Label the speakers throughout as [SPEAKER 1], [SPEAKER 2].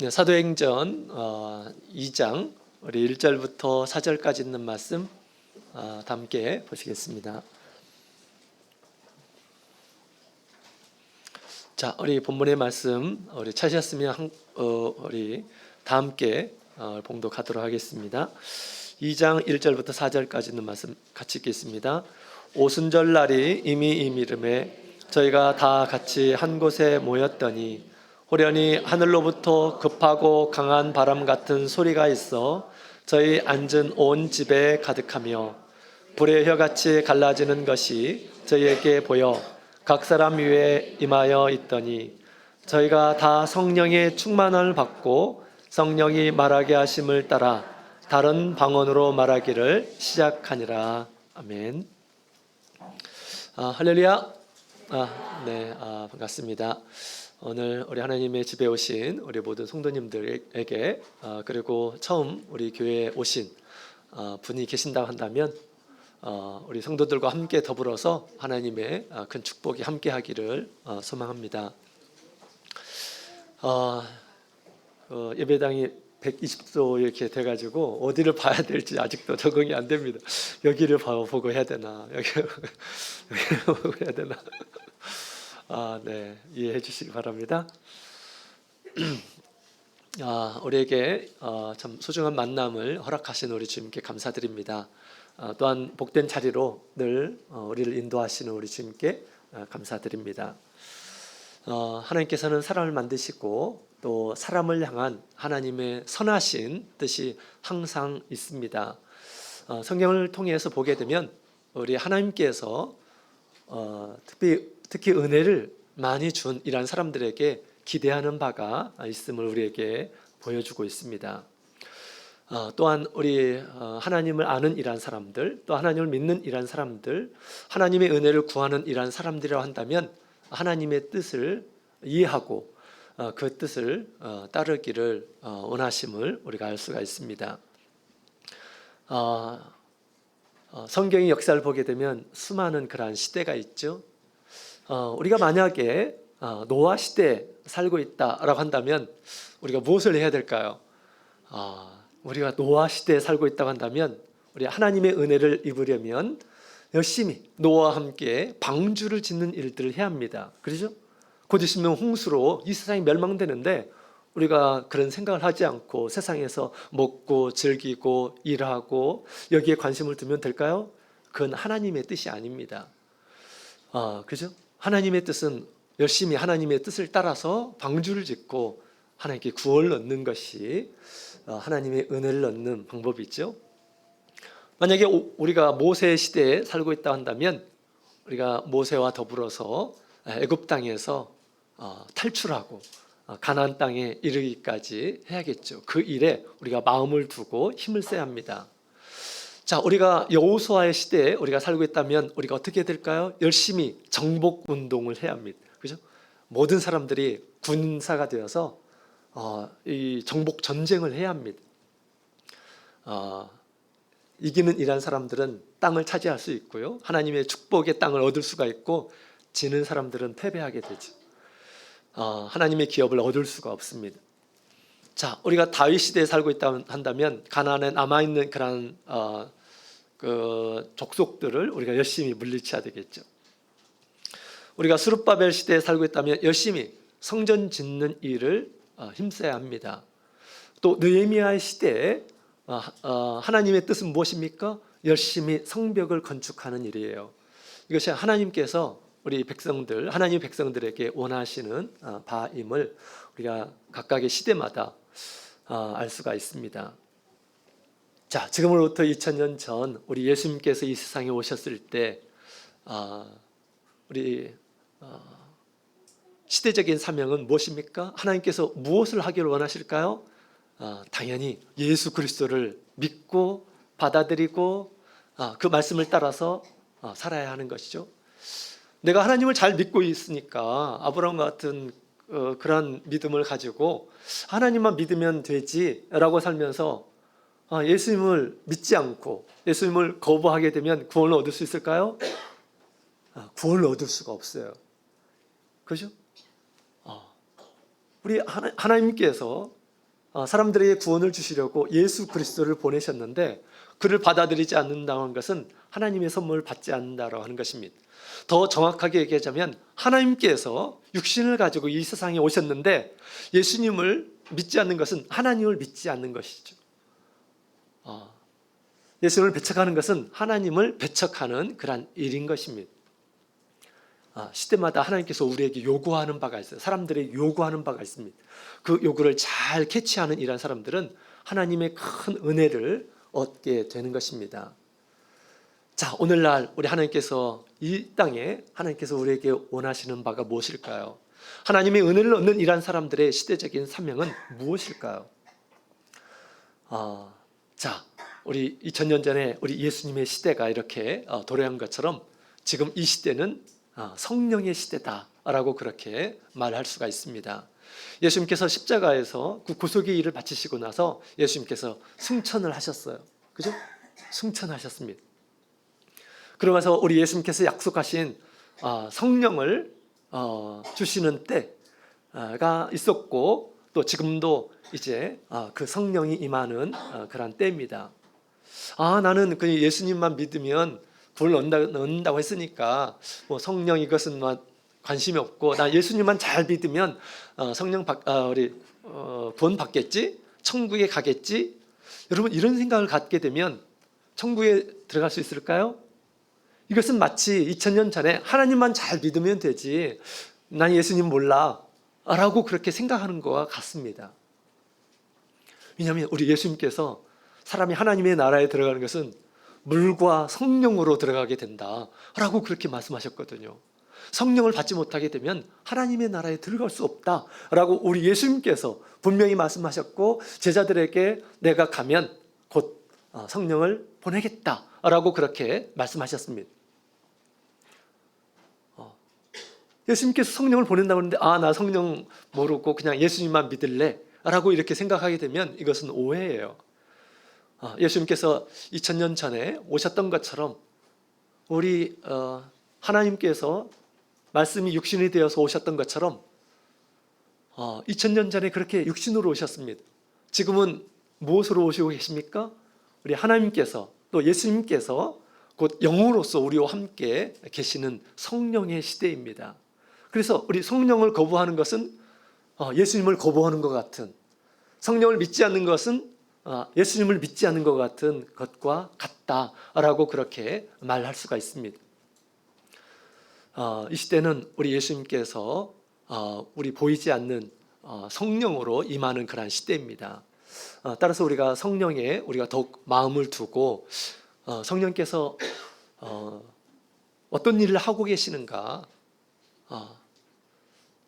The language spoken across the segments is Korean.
[SPEAKER 1] 네, 사도행전 2장 우리 1절부터 4절까지 있는 말씀 다 함께 보시겠습니다. 자, 우리 본문의 말씀 우리 찾으셨으면 우리 다 함께 봉독하도록 하겠습니다. 2장 1절부터 4절까지 있는 말씀 같이 읽겠습니다. 오순절 날이 이미 이르매 저희가 다 같이 한 곳에 모였더니 호련히 하늘로부터 급하고 강한 바람 같은 소리가 있어 저희 앉은 온 집에 가득하며 불의 혀같이 갈라지는 것이 저희에게 보여 각 사람 위에 임하여 있더니 저희가 다 성령의 충만을 받고 성령이 말하게 하심을 따라 다른 방언으로 말하기를 시작하니라. 아멘. 할렐루야. 네, 반갑습니다. 오늘 우리 하나님의 집에 오신 우리 모든 성도님들에게 그리고 처음 우리 교회에 오신 분이 계신다고 한다면 우리 성도들과 함께 더불어서 하나님의 큰 축복이 함께 하기를 소망합니다. 예배당이 120도 이렇게 돼가지고 어디를 봐야 될지 아직도 적응이 안 됩니다. 여기를 보고 해야 되나, 여기를 보고 해야 되나. 네, 이해해 주시기 바랍니다. 우리에게 참 소중한 만남을 허락하신 우리 주님께 감사드립니다. 또한 복된 자리로 늘 우리를 인도하시는 우리 주님께 감사드립니다. 하나님께서는 사람을 만드시고 또 사람을 향한 하나님의 선하신 뜻이 항상 있습니다. 성경을 통해서 보게 되면 우리 하나님께서 특히 은혜를 많이 준 이런 사람들에게 기대하는 바가 있음을 우리에게 보여주고 있습니다. 또한 우리 하나님을 아는 이러한 사람들, 또 하나님을 믿는 이러한 사람들, 하나님의 은혜를 구하는 이러한 사람들이라고 한다면 하나님의 뜻을 이해하고 그 뜻을 따르기를 원하심을 우리가 알 수가 있습니다. 성경의 역사를 보게 되면 수많은 그러한 시대가 있죠. 우리가 만약에 노아 시대에 살고 있다라고 한다면 우리가 무엇을 해야 될까요? 우리가 노아 시대에 살고 있다고 한다면 우리 하나님의 은혜를 입으려면 열심히 노아와 함께 방주를 짓는 일들을 해야 합니다. 그렇죠? 곧 있으면 홍수로 이 세상이 멸망되는데 우리가 그런 생각을 하지 않고 세상에서 먹고 즐기고 일하고 여기에 관심을 두면 될까요? 그건 하나님의 뜻이 아닙니다. 그죠? 하나님의 뜻은 열심히 하나님의 뜻을 따라서 방주를 짓고 하나님께 구원을 얻는 것이 하나님의 은혜를 얻는 방법이죠. 만약에 우리가 모세 시대에 살고 있다 한다면 우리가 모세와 더불어서 애굽 땅에서 탈출하고 가나안 땅에 이르기까지 해야겠죠. 그 일에 우리가 마음을 두고 힘을 써야 합니다. 자, 우리가 여호수아의 시대에 우리가 살고 있다면 우리가 어떻게 될까요? 열심히 정복 운동을 해야 합니다. 그죠? 모든 사람들이 군사가 되어서 이 정복 전쟁을 해야 합니다. 이기는 이란 사람들은 땅을 차지할 수 있고요. 하나님의 축복의 땅을 얻을 수가 있고 지는 사람들은 패배하게 되죠. 하나님의 기업을 얻을 수가 없습니다. 자, 우리가 다윗 시대에 살고 있다 한다면 가나안에 남아있는 그런 그 족속들을 우리가 열심히 물리쳐야 되겠죠. 우리가 스룹바벨 시대에 살고 있다면 열심히 성전 짓는 일을 힘써야 합니다. 또 느헤미야 시대에 하나님의 뜻은 무엇입니까? 열심히 성벽을 건축하는 일이에요. 이것이 하나님께서 우리 백성들, 하나님 백성들에게 원하시는 바임을 우리가 각각의 시대마다 알 수가 있습니다. 자, 지금으로부터 2000년 전 우리 예수님께서 이 세상에 오셨을 때 우리 시대적인 사명은 무엇입니까? 하나님께서 무엇을 하기를 원하실까요? 당연히 예수 그리스도를 믿고 받아들이고 그 말씀을 따라서 살아야 하는 것이죠. 내가 하나님을 잘 믿고 있으니까 아브라함 같은 그런 믿음을 가지고 하나님만 믿으면 되지라고 살면서 예수님을 믿지 않고 예수님을 거부하게 되면 구원을 얻을 수 있을까요? 구원을 얻을 수가 없어요. 그죠? 우리 하나님께서 사람들에게 구원을 주시려고 예수 그리스도를 보내셨는데 그를 받아들이지 않는다는 것은 하나님의 선물을 받지 않는다라고 하는 것입니다. 더 정확하게 얘기하자면 하나님께서 육신을 가지고 이 세상에 오셨는데 예수님을 믿지 않는 것은 하나님을 믿지 않는 것이죠. 예수님을 배척하는 것은 하나님을 배척하는 그런 일인 것입니다. 시대마다 하나님께서 우리에게 요구하는 바가 있어요. 사람들에게 요구하는 바가 있습니다. 그 요구를 잘 캐치하는 이런 사람들은 하나님의 큰 은혜를 얻게 되는 것입니다. 자, 오늘날 우리 하나님께서 이 땅에 하나님께서 우리에게 원하시는 바가 무엇일까요? 하나님의 은혜를 얻는 이러한 사람들의 시대적인 사명은 무엇일까요? 자, 우리 2000년 전에 우리 예수님의 시대가 이렇게 도래한 것처럼 지금 이 시대는 성령의 시대다라고 그렇게 말할 수가 있습니다. 예수님께서 십자가에서 그 구속의 일을 마치시고 나서 예수님께서 승천을 하셨어요. 그죠? 승천하셨습니다. 그러면서 우리 예수님께서 약속하신 성령을 주시는 때가 있었고 또 지금도 이제 그 성령이 임하는 그런 때입니다. 나는 그 예수님만 믿으면 구원 얻는다고 했으니까 뭐 성령 이것은 관심이 없고 나 예수님만 잘 믿으면 성령 구원 받겠지? 천국에 가겠지? 여러분 이런 생각을 갖게 되면 천국에 들어갈 수 있을까요? 이것은 마치 2000년 전에 하나님만 잘 믿으면 되지 난 예수님 몰라 라고 그렇게 생각하는 것과 같습니다. 왜냐하면 우리 예수님께서 사람이 하나님의 나라에 들어가는 것은 물과 성령으로 들어가게 된다라고 그렇게 말씀하셨거든요. 성령을 받지 못하게 되면 하나님의 나라에 들어갈 수 없다라고 우리 예수님께서 분명히 말씀하셨고 제자들에게 내가 가면 곧 성령을 보내겠다라고 그렇게 말씀하셨습니다. 예수님께서 성령을 보낸다고 하는데 나 성령 모르고 그냥 예수님만 믿을래 라고 이렇게 생각하게 되면 이것은 오해예요. 예수님께서 2000년 전에 오셨던 것처럼 우리 하나님께서 말씀이 육신이 되어서 오셨던 것처럼 2000년 전에 그렇게 육신으로 오셨습니다. 지금은 무엇으로 오시고 계십니까? 우리 하나님께서 또 예수님께서 곧 영으로서 우리와 함께 계시는 성령의 시대입니다. 그래서 우리 성령을 거부하는 것은 예수님을 거부하는 것 같은, 성령을 믿지 않는 것은 예수님을 믿지 않는 것 같은 것과 같다라고 그렇게 말할 수가 있습니다. 이 시대는 우리 예수님께서 우리 보이지 않는 성령으로 임하는 그러한 시대입니다. 따라서 우리가 성령에 우리가 더욱 마음을 두고 성령께서 어떤 일을 하고 계시는가,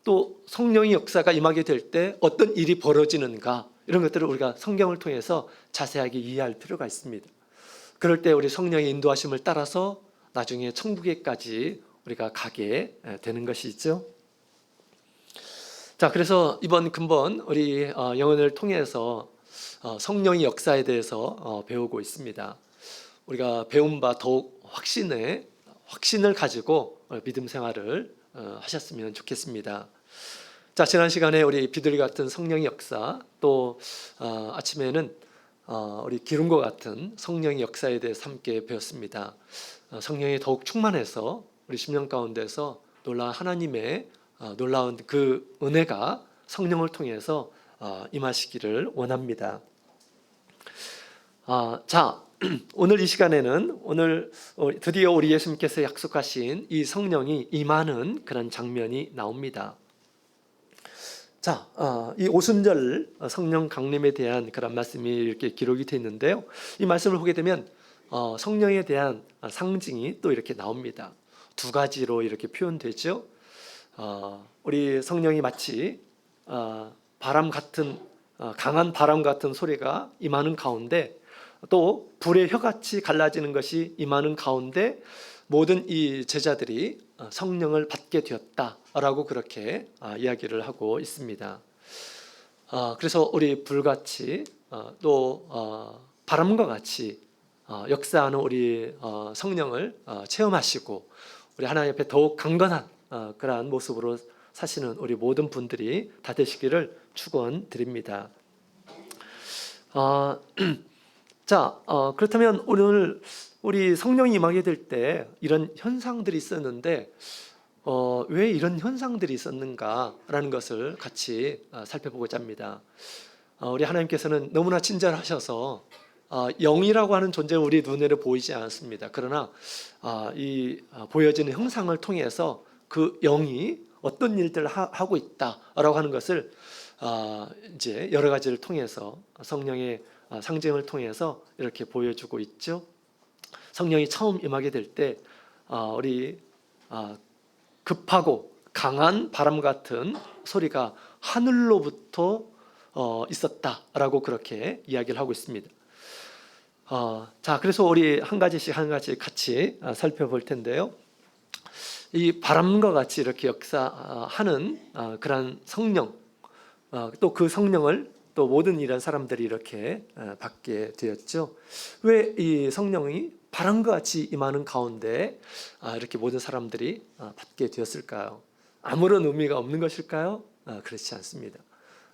[SPEAKER 1] 또 성령의 역사가 임하게 될 때 어떤 일이 벌어지는가, 이런 것들을 우리가 성경을 통해서 자세하게 이해할 필요가 있습니다. 그럴 때 우리 성령의 인도하심을 따라서 나중에 천국에까지 우리가 가게 되는 것이죠. 자, 그래서 이번 근본 우리 영혼을 통해서 성령의 역사에 대해서 배우고 있습니다. 우리가 배운 바 더욱 확신을 가지고 믿음 생활을 하셨으면 좋겠습니다. 자, 지난 시간에 우리 비둘기 같은 성령의 역사, 또 아침에는 우리 기름과 같은 성령의 역사에 대해서 함께 배웠습니다. 성령이 더욱 충만해서 우리 심령 가운데서 놀라운 하나님의 놀라운 그 은혜가 성령을 통해서 임하시기를 원합니다. 자, 오늘 이 시간에는 드디어 우리 예수님께서 약속하신 이 성령이 임하는 그런 장면이 나옵니다. 자, 이 오순절 성령 강림에 대한 그런 말씀이 이렇게 기록이 되어 있는데요. 이 말씀을 보게 되면 성령에 대한 상징이 또 이렇게 나옵니다. 두 가지로 이렇게 표현되죠. 우리 성령이 마치 바람 같은 강한 바람 같은 소리가 임하는 가운데, 또 불의 혀같이 갈라지는 것이 임하는 가운데 모든 이 제자들이 성령을 받게 되었다라고 그렇게 이야기를 하고 있습니다. 그래서 우리 불같이 또 바람과 같이 역사하는 우리 성령을 체험하시고 우리 하나님 앞에 더욱 강건한 그러한 모습으로 사시는 우리 모든 분들이 다 되시기를 축원드립니다. 아, 자, 그렇다면 오늘 우리 성령이 임하게 될 때 이런 현상들이 있었는데 왜 이런 현상들이 있었는가라는 것을 같이 살펴보고자 합니다. 우리 하나님께서는 너무나 친절하셔서 영이라고 하는 존재 우리 눈에는 보이지 않습니다. 그러나 보여지는 형상을 통해서 그 영이 어떤 일들을 하고 있다라고 하는 것을 이제 여러 가지를 통해서 성령의 상징을 통해서 이렇게 보여주고 있죠. 성령이 처음 임하게 될 때 우리 급하고 강한 바람 같은 소리가 하늘로부터 있었다라고 그렇게 이야기를 하고 있습니다. 자, 그래서 우리 한 가지씩 같이 살펴볼 텐데요. 이 바람과 같이 이렇게 역사하는 그러한 성령, 또 그 성령을 또 모든 이런 사람들이 이렇게 받게 되었죠. 왜 이 성령이 바람과 같이 임하는 가운데 이렇게 모든 사람들이 받게 되었을까요? 아무런 의미가 없는 것일까요? 그렇지 않습니다.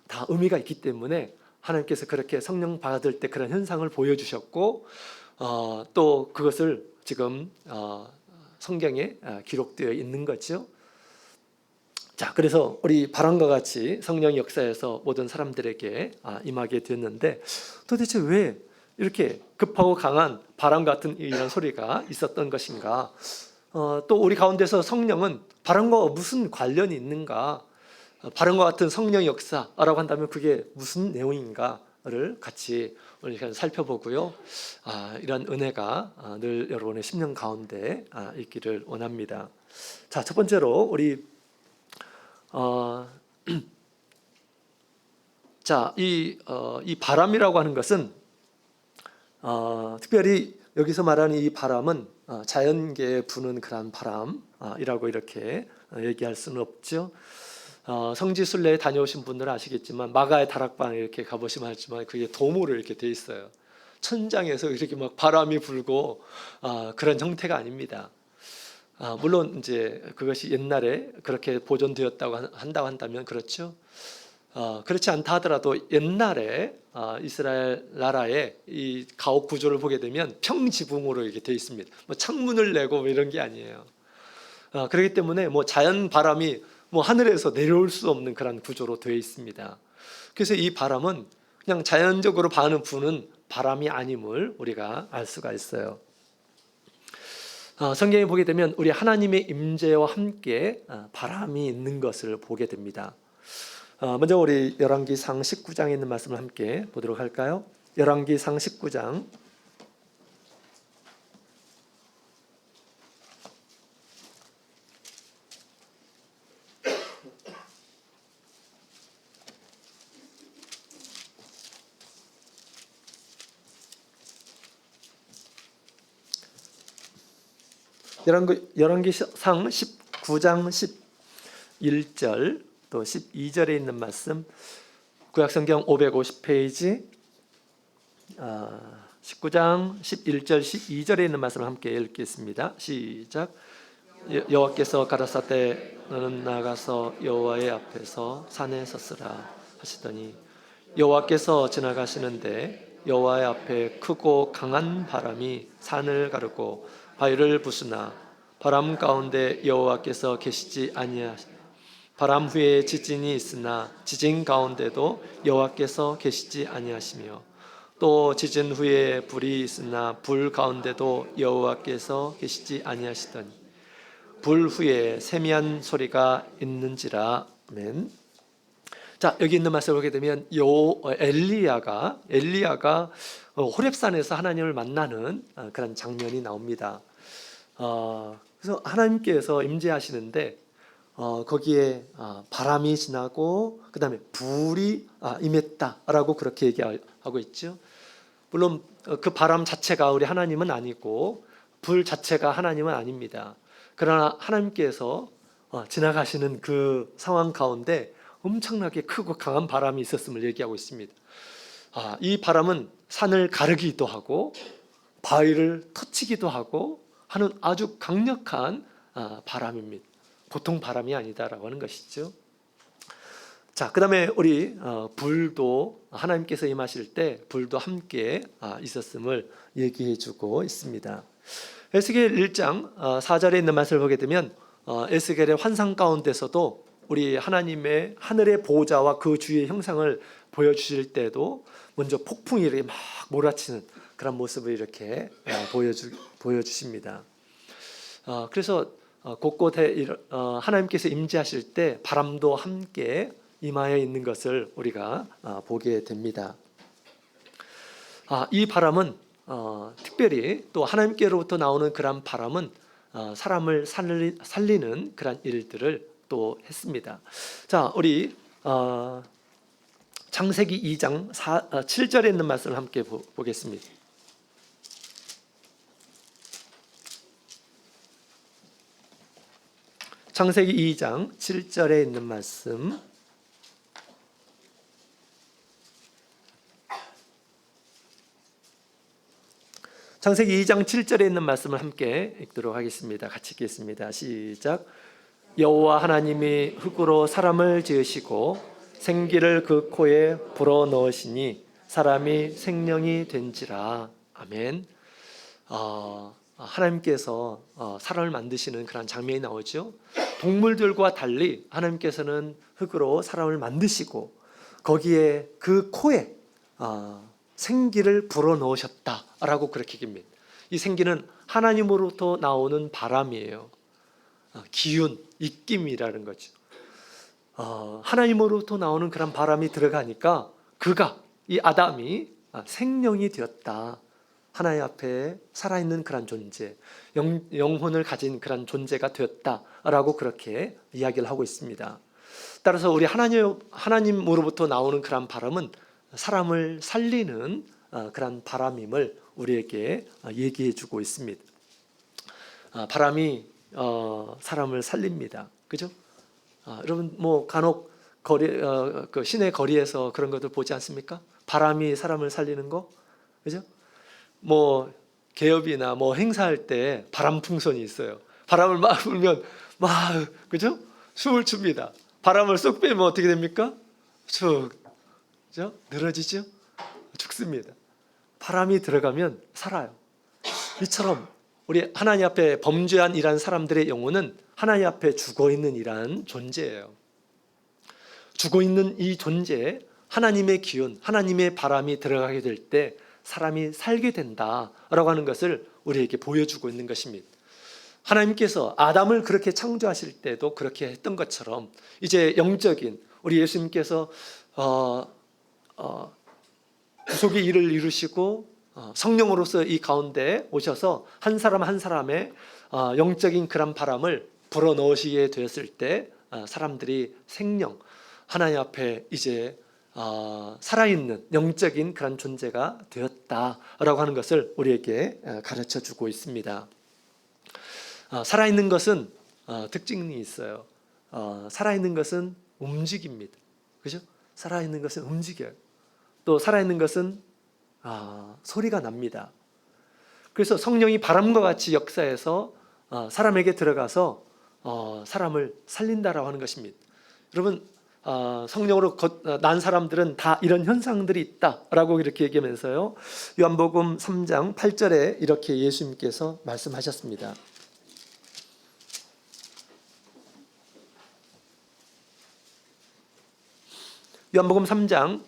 [SPEAKER 1] 다 의미가 있기 때문에 하나님께서 그렇게 성령 받을 때 그런 현상을 보여주셨고 또 그것을 지금 성경에 기록되어 있는 거죠. 자, 그래서 우리 바람과 같이 성령의 역사에서 모든 사람들에게 임하게 되었는데 도대체 왜 이렇게 급하고 강한 바람 같은 이런 소리가 있었던 것인가? 또 우리 가운데서 성령은 바람과 무슨 관련이 있는가? 바람과 같은 성령의 역사라고 한다면 그게 무슨 내용인가를 같이 우리가 살펴보고요. 이런 은혜가 늘 여러분의 심령 가운데 있기를 원합니다. 자, 첫 번째로 우리 자, 이 바람이라고 하는 것은 특별히 여기서 말하는 이 바람은 자연계에 부는 그런 바람이라고 이렇게 얘기할 수는 없죠. 성지순례에 다녀오신 분들은 아시겠지만 마가의 다락방에 이렇게 가보시면 알지만 그게 도모로 이렇게 돼 있어요. 천장에서 이렇게 막 바람이 불고 그런 형태가 아닙니다. 물론 이제 그것이 옛날에 그렇게 보존되었다고 한다고 한다면 그렇죠. 그렇지 않다 하더라도 옛날에 이스라엘 나라의 이 가옥 구조를 보게 되면 평지붕으로 이렇게 되어 있습니다. 뭐 창문을 내고 뭐 이런 게 아니에요. 그렇기 때문에 뭐 자연 바람이 뭐 하늘에서 내려올 수 없는 그런 구조로 되어 있습니다. 그래서 이 바람은 그냥 자연적으로 부는 바람이 아님을 우리가 알 수가 있어요. 성경에 보게 되면 우리 하나님의 임재와 함께 바람이 있는 것을 보게 됩니다. 먼저 우리 열왕기상 19장에 있는 말씀을 함께 보도록 할까요? 열왕기상 19장 열왕기상 19장 11절 또 12절에 있는 말씀, 구약성경 550페이지 19장 11절 12절에 있는 말씀을 함께 읽겠습니다. 시작. 여호와께서 가라사대 너는 나가서 여호와의 앞에서 산에 섰으라 하시더니 여호와께서 지나가시는데 여호와의 앞에 크고 강한 바람이 산을 가르고 바위를 부수나 바람 가운데 여호와께서 계시지 아니하시니 바람 후에 지진이 있으나 지진 가운데도 여호와께서 계시지 아니하시며 또 지진 후에 불이 있으나 불 가운데도 여호와께서 계시지 아니하시더니 불 후에 세미한 소리가 있는지라. 아멘. 자, 여기 있는 말씀을 보게 되면 엘리야가 호렙산에서 하나님을 만나는 그런 장면이 나옵니다. 그래서 하나님께서 임재하시는데 거기에 바람이 지나고 그 다음에 불이 임했다라고 그렇게 얘기하고 있죠. 물론 그 바람 자체가 우리 하나님은 아니고 불 자체가 하나님은 아닙니다. 그러나 하나님께서 지나가시는 그 상황 가운데 엄청나게 크고 강한 바람이 있었음을 얘기하고 있습니다. 이 바람은 산을 가르기도 하고 바위를 터치기도 하고 하는 아주 강력한 바람입니다. 보통 바람이 아니다라고 하는 것이죠. 자, 그다음에 우리 불도 하나님께서 임하실 때 불도 함께 있었음을 얘기해주고 있습니다. 에스겔 1장 4절에 있는 말씀을 보게 되면 에스겔의 환상 가운데서도 우리 하나님의 하늘의 보호자와 그 주의 형상을 보여주실 때도 먼저 폭풍이 이렇게 막 몰아치는 그런 모습을 이렇게 보여주십니다. 그래서 곳곳에 하나님께서 임재하실 때 바람도 함께 임하여 있는 것을 우리가 보게 됩니다. 이 바람은 특별히 또 하나님께로부터 나오는 그런 바람은 사람을 살리는 그런 일들을 또 했습니다. 자, 우리 창세기 2장 7절에 있는 말씀을 함께 보겠습니다. 창세기 2장 7절에 있는 말씀. 창세기 2장 7절에 있는 말씀을 함께 읽도록 하겠습니다. 같이 읽겠습니다. 시작. 여호와 하나님이 흙으로 사람을 지으시고 생기를 그 코에 불어넣으시니 사람이 생명이 된지라. 아멘. 하나님께서 사람을 만드시는 그런 장면이 나오죠. 동물들과 달리 하나님께서는 흙으로 사람을 만드시고 거기에 그 코에 생기를 불어넣으셨다라고 그렇게 얘기합니다. 이 생기는 하나님으로부터 나오는 바람이에요. 기운, 입김이라는 거죠. 하나님으로부터 나오는 그런 바람이 들어가니까 이 아담이 생명이 되었다. 하나님 앞에 살아있는 그런 존재, 영혼을 가진 그런 존재가 되었다라고 그렇게 이야기를 하고 있습니다. 따라서 우리 하나님으로부터 나오는 그런 바람은 사람을 살리는 그런 바람임을 우리에게 얘기해 주고 있습니다. 바람이 사람을 살립니다. 그죠? 여러분 뭐 간혹 그 시내 거리에서 그런 것들 보지 않습니까? 바람이 사람을 살리는 거, 그죠? 뭐 개업이나 뭐 행사할 때 바람 풍선이 있어요. 바람을 막 불면 막 그죠? 숨을 춥니다. 바람을 쏙 빼면 어떻게 됩니까? 쭉 그죠? 늘어지죠? 죽습니다. 바람이 들어가면 살아요. 이처럼 우리 하나님 앞에 범죄한 이런 사람들의 영혼은 하나님 앞에 죽어있는 이런 존재예요. 죽어있는 이 존재에 하나님의 기운, 하나님의 바람이 들어가게 될 때 사람이 살게 된다라고 하는 것을 우리에게 보여주고 있는 것입니다. 하나님께서 아담을 그렇게 창조하실 때도 그렇게 했던 것처럼 이제 영적인 우리 예수님께서 구속의 일을 이루시고 성령으로서 이 가운데 오셔서 한 사람 한 사람의 영적인 그런 바람을 불어넣으시게 되었을 때 사람들이 생명, 하나님 앞에 이제 살아있는 영적인 그런 존재가 되었다라고 하는 것을 우리에게 가르쳐 주고 있습니다. 살아있는 것은 특징이 있어요. 살아있는 것은 움직입니다. 그죠? 살아있는 것은 움직여요. 또 살아있는 것은 소리가 납니다. 그래서 성령이 바람과 같이 역사해서 사람에게 들어가서 사람을 살린다라고 하는 것입니다. 여러분 성령으로 난 사람들은 다 이런 현상들이 있다라고 이렇게 얘기하면서요. 요한복음 3장 8절에 이렇게 예수님께서 말씀하셨습니다. 요한복음 3장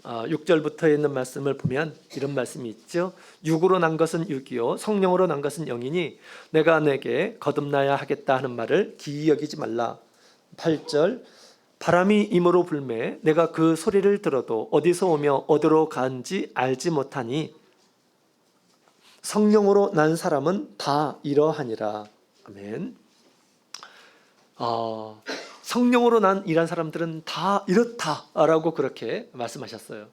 [SPEAKER 1] 6절부터 있는 말씀을 보면 이런 말씀이 있죠. 육으로 난 것은 육이요 성령으로 난 것은 영이니 내가 내게 거듭나야 하겠다 하는 말을 기이 여기지 말라. 8절 바람이 임으로 불매 내가 그 소리를 들어도 어디서 오며 어디로 가는지 알지 못하니 성령으로 난 사람은 다 이러하니라. 아멘. 성령으로 난 이런 사람들은 다 이렇다라고 그렇게 말씀하셨어요.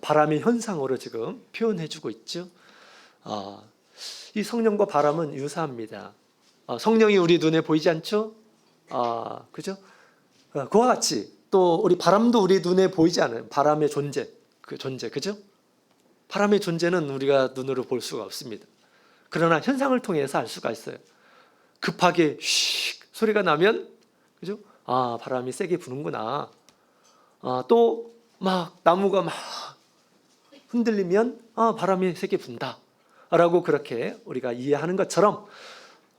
[SPEAKER 1] 바람의 현상으로 지금 표현해주고 있죠. 이 성령과 바람은 유사합니다. 성령이 우리 눈에 보이지 않죠? 그죠? 그와 같이 또 우리 바람도 우리 눈에 보이지 않아요. 바람의 존재, 그죠? 바람의 존재는 우리가 눈으로 볼 수가 없습니다. 그러나 현상을 통해서 알 수가 있어요. 급하게 휙 소리가 나면, 그죠? 아, 바람이 세게 부는구나. 또 막 나무가 막 흔들리면 아, 바람이 세게 분다 라고 그렇게 우리가 이해하는 것처럼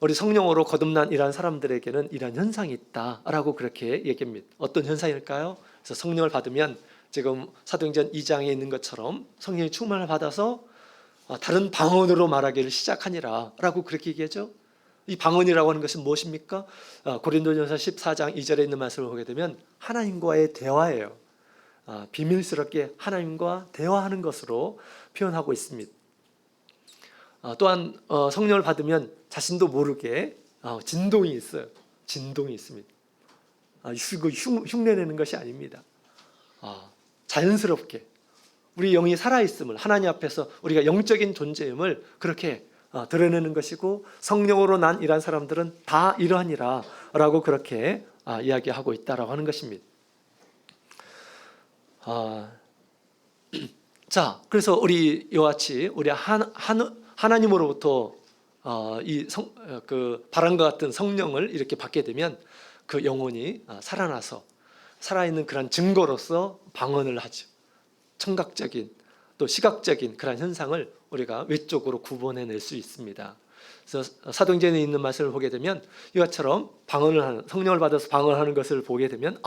[SPEAKER 1] 우리 성령으로 거듭난 이러한 사람들에게는 이러한 현상이 있다라고 그렇게 얘기합니다. 어떤 현상일까요? 그래서 성령을 받으면 지금 사도행전 2장에 있는 것처럼 성령의 충만을 받아서 다른 방언으로 말하기를 시작하니라 라고 그렇게 얘기하죠. 이 방언이라고 하는 것은 무엇입니까? 고린도전서 14장 2절에 있는 말씀을 보게 되면 하나님과의 대화예요. 비밀스럽게 하나님과 대화하는 것으로 표현하고 있습니다. 또한 성령을 받으면 자신도 모르게 진동이 있어요. 진동이 있습니다. 이거 흉내내는 것이 아닙니다. 자연스럽게 우리 영이 살아있음을, 하나님 앞에서 우리가 영적인 존재임을 그렇게 드러내는 것이고, 성령으로 난 이러한 사람들은 다 이러하니라 라고 그렇게 이야기하고 있다라고 하는 것입니다. 자, 그래서 우리 이와 같이 우리 하나님으로부터 그 바람과 같은 성령을 이렇게 받게 되면 그 영혼이 살아나서 살아있는 그런 증거로서 방언을 하죠. 청각적인 또 시각적인 그런 현상을 우리가 외적으로 구분해낼 수 있습니다. 그래서 사도행전에 있는 말씀을 보게 되면 이것처럼 방언을 하는, 성령을 받아서 방언하는 것을 보게 되면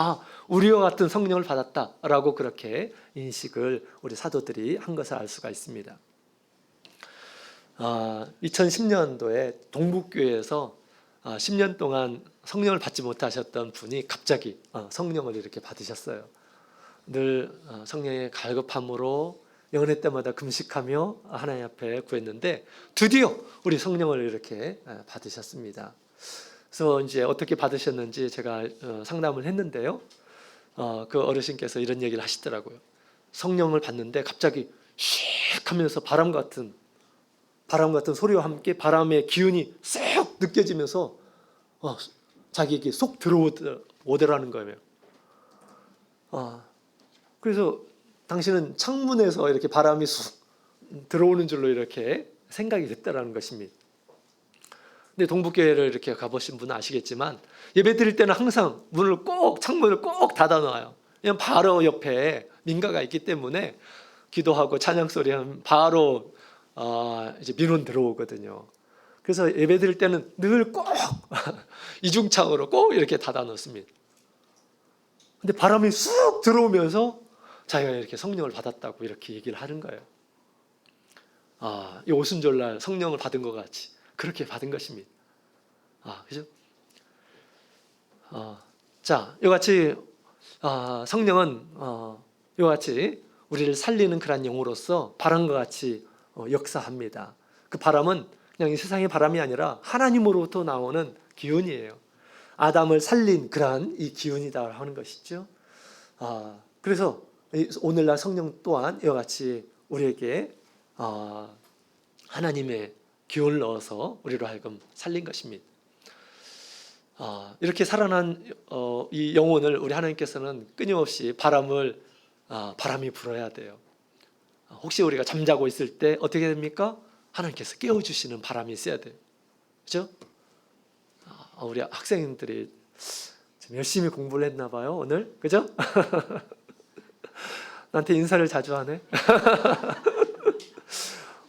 [SPEAKER 1] 우리와 같은 성령을 받았다라고 그렇게 인식을 우리 사도들이 한 것을 알 수가 있습니다. 2010년도에 동북교회에서 10년 동안 성령을 받지 못하셨던 분이 갑자기 성령을 이렇게 받으셨어요. 늘 성령의 갈급함으로 연회 때마다 금식하며 하나님 앞에 구했는데 드디어 우리 성령을 이렇게 받으셨습니다. 그래서 이제 어떻게 받으셨는지 제가 상담을 했는데요. 그 어르신께서 이런 얘기를 하시더라고요. 성령을 받는데 갑자기 씩 하면서 바람 같은 소리와 함께 바람의 기운이 쏙 느껴지면서 자기에게 쏙 들어오더라는 거예요. 그래서 당신은 창문에서 이렇게 바람이 쑥 들어오는 줄로 이렇게 생각이 됐다라는 것입니다. 근데 동북교회를 이렇게 가보신 분은 아시겠지만 예배 드릴 때는 항상 창문을 꼭 닫아놔요. 그냥 바로 옆에 민가가 있기 때문에 기도하고 찬양 소리 하면 바로 이제 민원 들어오거든요. 그래서 예배 드릴 때는 늘 꼭 이중창으로 꼭 이렇게 닫아 놓습니다. 근데 바람이 쑥 들어오면서 자기가 이렇게 성령을 받았다고 이렇게 얘기를 하는 거예요. 이 오순절날 성령을 받은 것 같이 그렇게 받은 것입니다. 그죠? 자, 이같이 성령은 이같이 우리를 살리는 그런 영으로서 바람과 같이 역사합니다. 그 바람은 그냥 이 세상의 바람이 아니라 하나님으로부터 나오는 기운이에요. 아담을 살린 그러한 이 기운이다 하는 것이죠. 그래서 오늘날 성령 또한 이와 같이 우리에게 하나님의 기운을 넣어서 우리로 하여금 살린 것입니다. 이렇게 살아난 이 영혼을 우리 하나님께서는 끊임없이 바람이 불어야 돼요. 혹시 우리가 잠자고 있을 때 어떻게 됩니까? 하나님께서 깨워주시는 바람이 있어야 돼요. 그렇죠? 우리 학생들이 좀 열심히 공부를 했나 봐요, 오늘. 그죠? 나한테 인사를 자주 하네.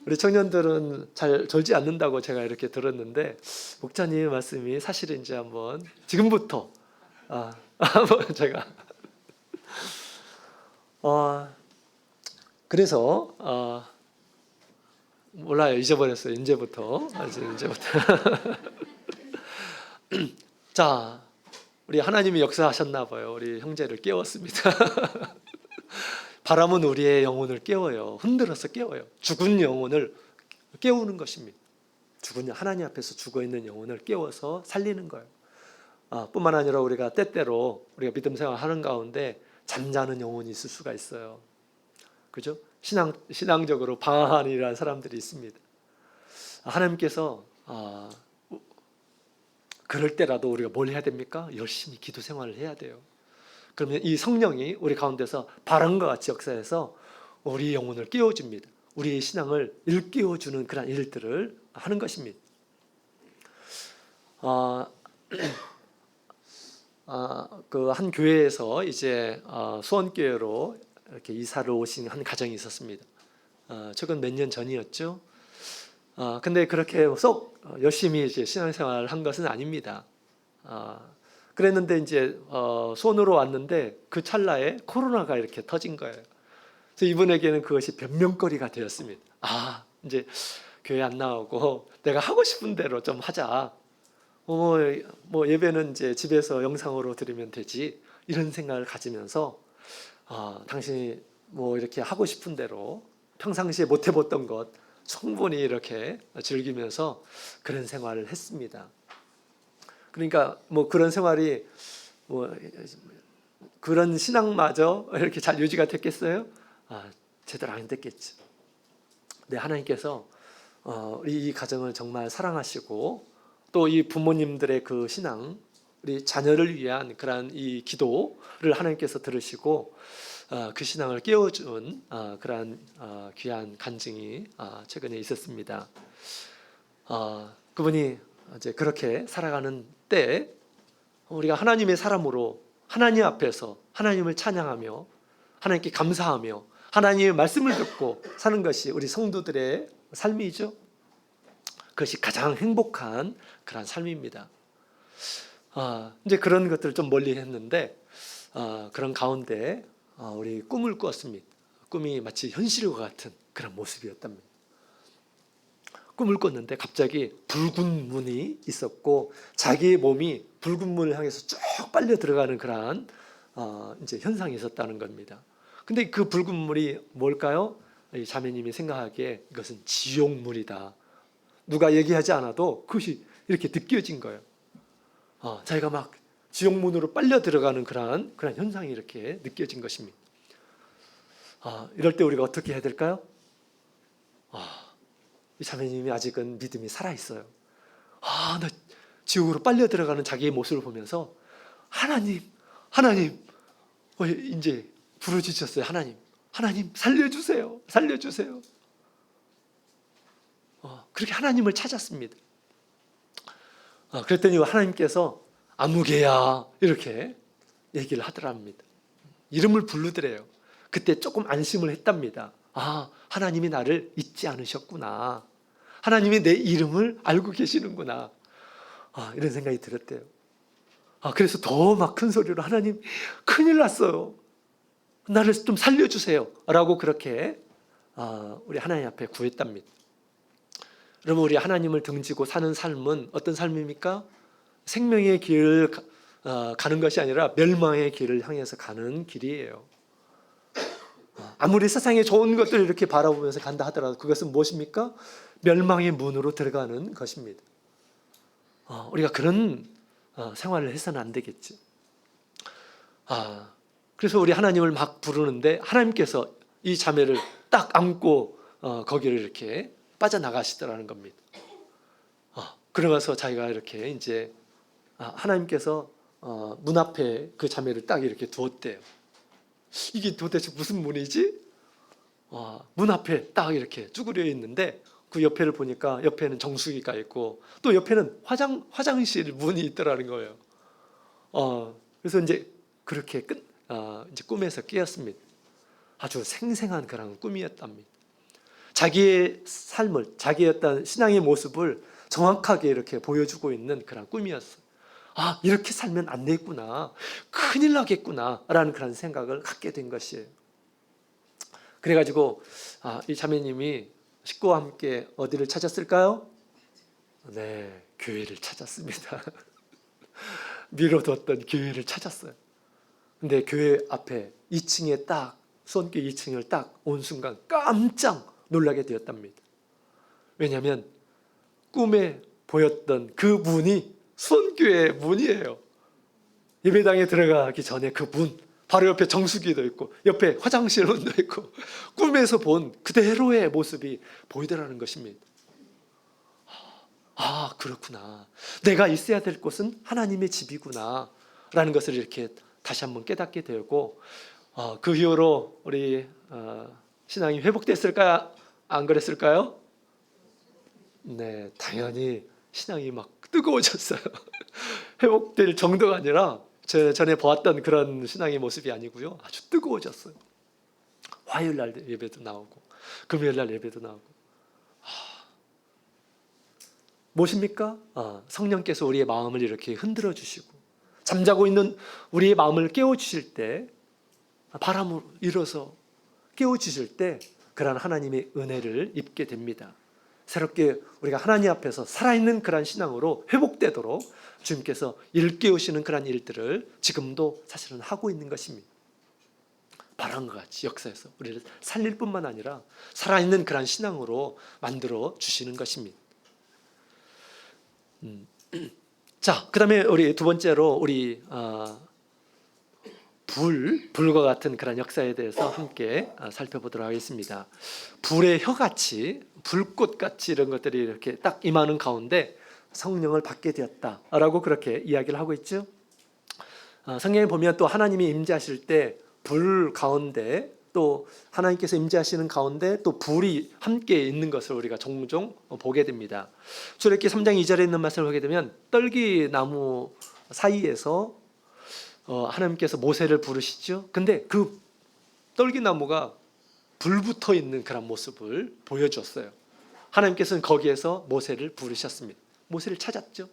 [SPEAKER 1] 우리 청년들은 잘 졸지 않는다고 제가 이렇게 들었는데 목자님의 말씀이 사실인지 한번 지금부터 제가 그래서 몰라요, 잊어버렸어요. 이제부터. 자, 우리 하나님이 역사하셨나 봐요. 우리 형제를 깨웠습니다. 바람은 우리의 영혼을 깨워요. 흔들어서 깨워요. 죽은 영혼을 깨우는 것입니다. 하나님 앞에서 죽어있는 영혼을 깨워서 살리는 거예요. 뿐만 아니라 우리가 때때로 우리가 믿음 생활하는 가운데 잠자는 영혼이 있을 수가 있어요. 그죠? 신앙적으로 방황하는 사람들이 있습니다. 하나님께서 그럴 때라도 우리가 뭘 해야 됩니까? 열심히 기도 생활을 해야 돼요. 그러면 이 성령이 우리 가운데서 바람과 같이 역사해서 우리 영혼을 깨워줍니다. 우리의 신앙을 일깨워주는 그런 일들을 하는 것입니다. 그 한 교회에서 이제 수원교회로 이렇게 이사를 오신 한 가정이 있었습니다. 최근 몇 년 전이었죠. 근데 그렇게 쏙 열심히 이제 신앙생활을 한 것은 아닙니다. 그랬는데 이제 수원으로 왔는데 그 찰나에 코로나가 이렇게 터진 거예요. 그래서 이분에게는 그것이 변명거리가 되었습니다. 이제 교회 안 나오고 내가 하고 싶은 대로 좀 하자. 뭐 예배는 이제 집에서 영상으로 드리면 되지. 이런 생각을 가지면서 당신이 뭐 이렇게 하고 싶은 대로 평상시에 못 해봤던 것 충분히 이렇게 즐기면서 그런 생활을 했습니다. 그러니까 뭐 그런 생활이 뭐 그런 신앙마저 이렇게 잘 유지가 됐겠어요? 제대로 안 됐겠죠. 네, 하나님께서 이 가정을 정말 사랑하시고 또 이 부모님들의 그 신앙, 우리 자녀를 위한 그러한 이 기도를 하나님께서 들으시고 그 신앙을 깨워준 그러한 귀한 간증이 최근에 있었습니다. 그분이 이제 그렇게 살아가는 때 우리가 하나님의 사람으로 하나님 앞에서 하나님을 찬양하며 하나님께 감사하며 하나님의 말씀을 듣고 사는 것이 우리 성도들의 삶이죠. 그것이 가장 행복한 그런 삶입니다. 이제 그런 것들을 좀 멀리 했는데 그런 가운데 우리 꿈을 꾸었습니다. 꿈이 마치 현실과 같은 그런 모습이었답니다. 꿈을 꿨는데 갑자기 붉은 문이 있었고 자기의 몸이 붉은 문을 향해서 쭉 빨려 들어가는 그러한 이제 현상이 있었다는 겁니다. 근데 그 붉은 물이 뭘까요? 이 자매님이 생각하기에 이것은 지옥물이다. 누가 얘기하지 않아도 그것이 이렇게 느껴진 거예요. 자기가 막 지옥문으로 빨려 들어가는 그러한 현상이 이렇게 느껴진 것입니다. 이럴 때 우리가 어떻게 해야 될까요? 이 자매님이 아직은 믿음이 살아있어요. 나 지옥으로 빨려 들어가는 자기의 모습을 보면서 하나님 이제 부르짖었어요. 하나님 살려주세요. 그렇게 하나님을 찾았습니다. 그랬더니 하나님께서 아무개야 이렇게 얘기를 하더랍니다. 이름을 부르더래요. 그때 조금 안심을 했답니다. 하나님이 나를 잊지 않으셨구나. 하나님이 내 이름을 알고 계시는구나. 이런 생각이 들었대요. 그래서 더 막 큰 소리로 하나님 큰일 났어요. 나를 좀 살려주세요. 라고 그렇게 우리 하나님 앞에 구했답니다. 여러분, 우리 하나님을 등지고 사는 삶은 어떤 삶입니까? 생명의 길을 가는 것이 아니라 멸망의 길을 향해서 가는 길이에요. 아무리 세상에 좋은 것들을 이렇게 바라보면서 간다 하더라도 그것은 무엇입니까? 멸망의 문으로 들어가는 것입니다. 우리가 그런 생활을 해서는 안 되겠죠. 그래서 우리 하나님을 막 부르는데 하나님께서 이 자매를 딱 안고 거기를 이렇게 빠져나가시더라는 겁니다. 그러면서 자기가 이렇게 이제 하나님께서 문 앞에 그 자매를 딱 이렇게 두었대요. 이게 도대체 무슨 문이지? 문 앞에 딱 이렇게 쭈그려 있는데 그 옆에를 보니까 옆에는 정수기가 있고 또 옆에는 화장실 문이 있더라는 거예요. 그래서 이제 그렇게 이제 꿈에서 깨었습니다. 아주 생생한 그런 꿈이었답니다. 자기의 삶을, 자기의 어떤 신앙의 모습을 정확하게 이렇게 보여주고 있는 그런 꿈이었어요. 이렇게 살면 안 되겠구나. 큰일 나겠구나. 라는 그런 생각을 갖게 된 것이에요. 그래가지고 이 자매님이 식구와 함께 어디를 찾았을까요? 네, 교회를 찾았습니다. 미뤄뒀던 교회를 찾았어요. 근데 교회 앞에 2층에 딱 수원교회 2층을 딱 온 순간 깜짝 놀라게 되었답니다. 왜냐하면 꿈에 보였던 그 문이 수원교회 문이에요. 예배당에 들어가기 전에 그 문, 바로 옆에 정수기도 있고 옆에 화장실 문도 있고 꿈에서 본 그대로의 모습이 보이더라는 것입니다. 그렇구나. 내가 있어야 될 곳은 하나님의 집이구나 라는 것을 이렇게 다시 한번 깨닫게 되었고 그 이후로 우리 신앙이 회복됐을까요? 안 그랬을까요? 당연히 신앙이 막 뜨거워졌어요. 회복될 정도가 아니라 저 전에 보았던 그런 신앙의 모습이 아니고요. 아주 뜨거워졌어요. 화요일 날 예배도 나오고 금요일 날 예배도 나오고. 무엇입니까? 성령께서 우리의 마음을 이렇게 흔들어 주시고 잠자고 있는 우리의 마음을 깨워주실 때, 바람을 일어서 깨워주실 때 그러한 하나님의 은혜를 입게 됩니다. 새롭게 우리가 하나님 앞에서 살아있는 그러한 신앙으로 회복되도록 주님께서 일깨우시는 그러한 일들을 지금도 사실은 하고 있는 것입니다. 바람과 같이 역사에서 우리를 살릴 뿐만 아니라 살아있는 그러한 신앙으로 만들어 주시는 것입니다. 자, 그 다음에 우리 두 번째로 우리 불과 같은 그런 역사에 대해서 함께 살펴보도록 하겠습니다. 불의 혀같이, 불꽃같이 이런 것들이 이렇게 딱 임하는 가운데 성령을 받게 되었다라고 그렇게 이야기를 하고 있죠. 성경에 보면 또 하나님이 임재하실 때 불 가운데, 또 하나님께서 임재하시는 가운데 또 불이 함께 있는 것을 우리가 종종 보게 됩니다. 출애굽기 3장 2절에 있는 말씀을 보게 되면 떨기나무 사이에서 하나님께서 모세를 부르시죠. 근데 그 떨기나무가 불 붙어 있는 그런 모습을 보여줬어요. 하나님께서는 거기에서 모세를 부르셨습니다. 모세를 찾았죠.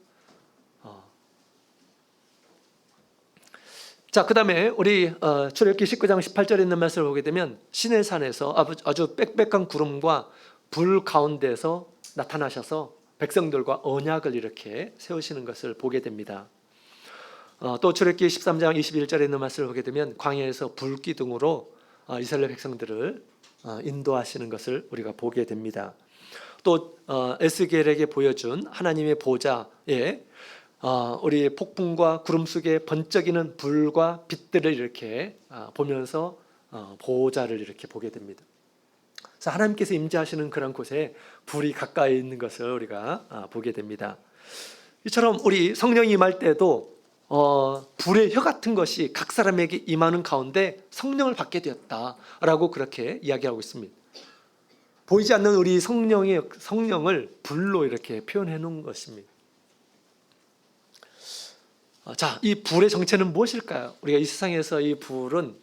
[SPEAKER 1] 자, 그 다음에 우리 출애굽기 19장 18절에 있는 말씀을 보게 되면 시내산에서 아주 빽빽한 구름과 불 가운데서 나타나셔서 백성들과 언약을 이렇게 세우시는 것을 보게 됩니다. 또 출애굽기 13장 21절에 있는 말씀을 보게 되면 광야에서 불기둥으로 이스라엘 백성들을 인도하시는 것을 우리가 보게 됩니다. 또 에스겔에게 보여준 하나님의 보좌에 우리 폭풍과 구름 속에 번쩍이는 불과 빛들을 이렇게 보면서 보호자를 이렇게 보게 됩니다. 그래서 하나님께서 임재하시는 그런 곳에 불이 가까이 있는 것을 우리가 보게 됩니다. 이처럼 우리 성령이 임할 때도 불의 혀 같은 것이 각 사람에게 임하는 가운데 성령을 받게 되었다라고 그렇게 이야기하고 있습니다. 보이지 않는 우리 성령을 불로 이렇게 표현해 놓은 것입니다. 자, 이 불의 정체는 무엇일까요? 우리가 이 세상에서 이 불은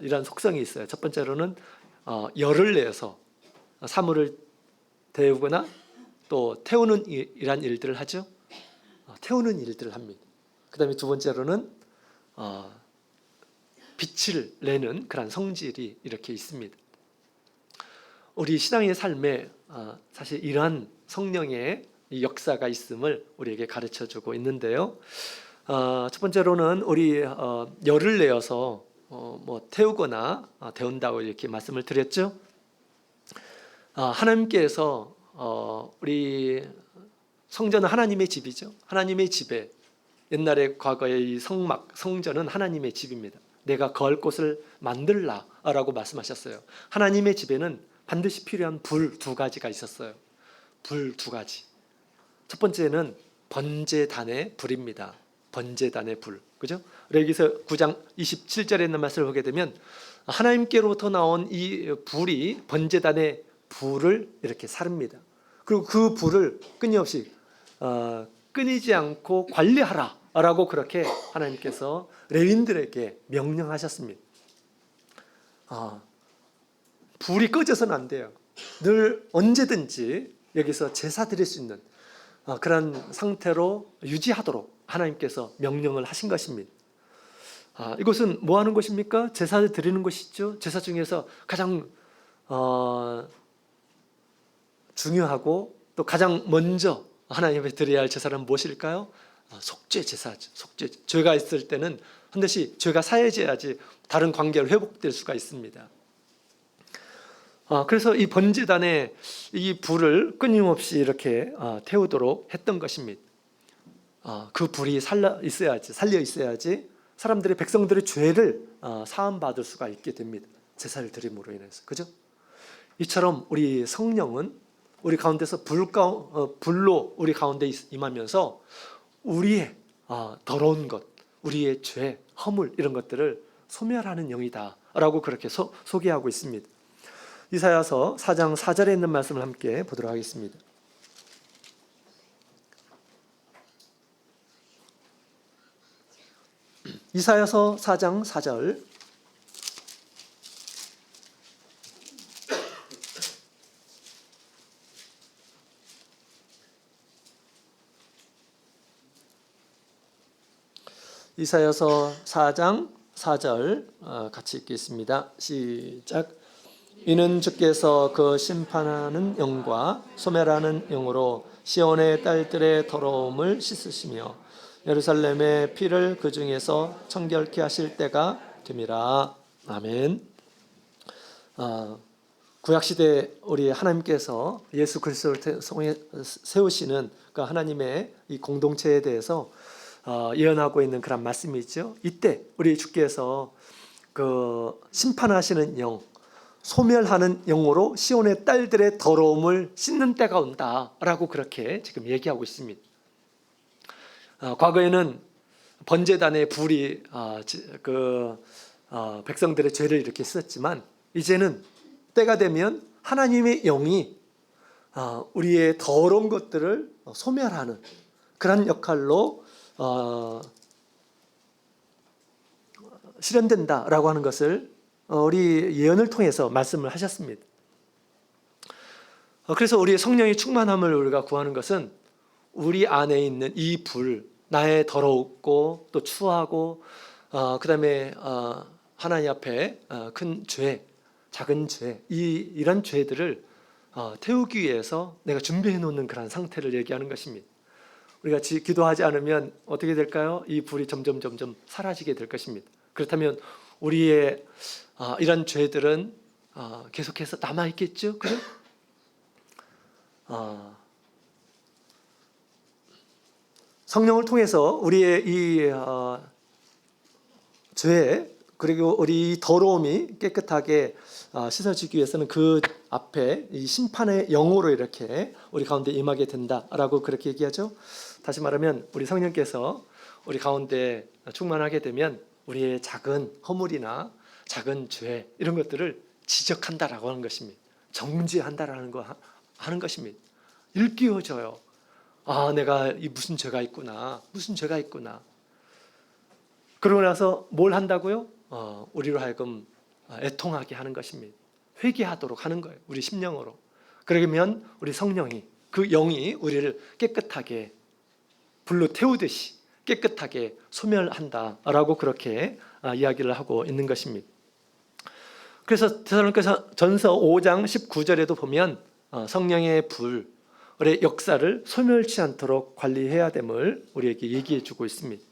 [SPEAKER 1] 이런 속성이 있어요. 첫 번째로는 열을 내서 사물을 데우거나 또 태우는 이런 일들을 하죠. 태우는 일들을 합니다. 그 다음에 두 번째로는 빛을 내는 그런 성질이 이렇게 있습니다. 우리 신앙의 삶에 사실 이러한 성령의 역사가 있음을 우리에게 가르쳐주고 있는데요. 첫 번째로는 우리 열을 내어서 뭐 태우거나 데운다고 이렇게 말씀을 드렸죠. 하나님께서 우리 성전은 하나님의 집이죠. 하나님의 집에 옛날에 과거의 이 성전은 하나님의 집입니다. 내가 거할 곳을 만들라라고 말씀하셨어요. 하나님의 집에는 반드시 필요한 불 두 가지가 있었어요. 불 두 가지. 첫 번째는 번제단의 불입니다. 번제단의 불, 그죠? 레위기서 9장 27절에 있는 말씀을 보게 되면 하나님께로부터 나온 이 불이 번제단의 불을 이렇게 사릅니다. 그리고 그 불을 끊임없이 끊이지 않고 관리하라라고 그렇게 하나님께서 레위인들에게 명령하셨습니다. 불이 꺼져서는 안 돼요. 늘 언제든지 여기서 제사 드릴 수 있는 그런 상태로 유지하도록 하나님께서 명령을 하신 것입니다. 이것은 뭐 하는 것입니까? 제사를 드리는 것이죠. 제사 중에서 가장 중요하고 또 가장 먼저 하나님 앞에 드려야 할 제사는 무엇일까요? 속죄 제사죠. 속죄. 죄가 있을 때는 반드시 죄가 사해져야지 다른 관계를 회복될 수가 있습니다. 그래서 이 번제단에 이 불을 끊임없이 이렇게 태우도록 했던 것입니다. 그 불이 살려 있어야지 사람들의 백성들의 죄를 사함 받을 수가 있게 됩니다. 제사를 드림으로 인해서, 그죠? 이처럼 우리 성령은 우리 가운데서 불로 우리 가운데 임하면서 우리의 더러운 것, 우리의 죄, 허물 이런 것들을 소멸하는 영이다라고 그렇게 소개하고 있습니다. 이사야서 4장 4절에 있는 말씀을 함께 보도록 하겠습니다. 이사야서 4장 4절. 이사야서 4장 4절 같이 읽겠습니다. 시작. 이는 주께서 그 심판하는 영과 소멸하는 영으로 시온의 딸들의 더러움을 씻으시며 예루살렘의 피를 그 중에서 청결케 하실 때가 됨이라. 아멘. 구약시대 우리 하나님께서 예수 그리스도를 통해 세우시는 그 하나님의 이 공동체에 대해서 예언하고 있는 그런 말씀이 있죠. 이때 우리 주께서 그 심판하시는 영, 소멸하는 영으로 시온의 딸들의 더러움을 씻는 때가 온다라고 그렇게 지금 얘기하고 있습니다. 과거에는 번제단의 불이 백성들의 죄를 이렇게 씻었지만 이제는 때가 되면 하나님의 영이 우리의 더러운 것들을 소멸하는 그런 역할로 실현된다라고 하는 것을 우리 예언을 통해서 말씀을 하셨습니다. 그래서 우리의 성령의 충만함을 우리가 구하는 것은 우리 안에 있는 이 불, 나의 더럽고 또 추하고 그 다음에 하나님 앞에 큰 죄, 작은 죄, 이런 죄들을 태우기 위해서 내가 준비해 놓는 그런 상태를 얘기하는 것입니다. 우리가 기도하지 않으면 어떻게 될까요? 이 불이 점점 사라지게 될 것입니다. 그렇다면 우리의 이런 죄들은 계속해서 남아 있겠죠? 그래? 성령을 통해서 우리의 이 죄 그리고 우리 더러움이 깨끗하게 씻어지기 위해서는 그 앞에 이 심판의 영으로 이렇게 우리 가운데 임하게 된다라고 그렇게 얘기하죠. 다시 말하면 우리 성령께서 우리 가운데 충만하게 되면 우리의 작은 허물이나 작은 죄 이런 것들을 지적한다라고 하는 것입니다. 정죄한다라는 거 하는 것입니다. 일깨워줘요. 내가 이 무슨 죄가 있구나. 그러고 나서 뭘 한다고요? 우리로 하여금 애통하게 하는 것입니다. 회개하도록 하는 거예요. 우리 심령으로. 그러면 우리 성령이 그 영이 우리를 깨끗하게 불로 태우듯이 깨끗하게 소멸한다라고 그렇게 이야기를 하고 있는 것입니다. 그래서 데살로니가서 전서 5장 19절에도 보면 성령의 불의 역사를 소멸치 않도록 관리해야 됨을 우리에게 얘기해 주고 있습니다.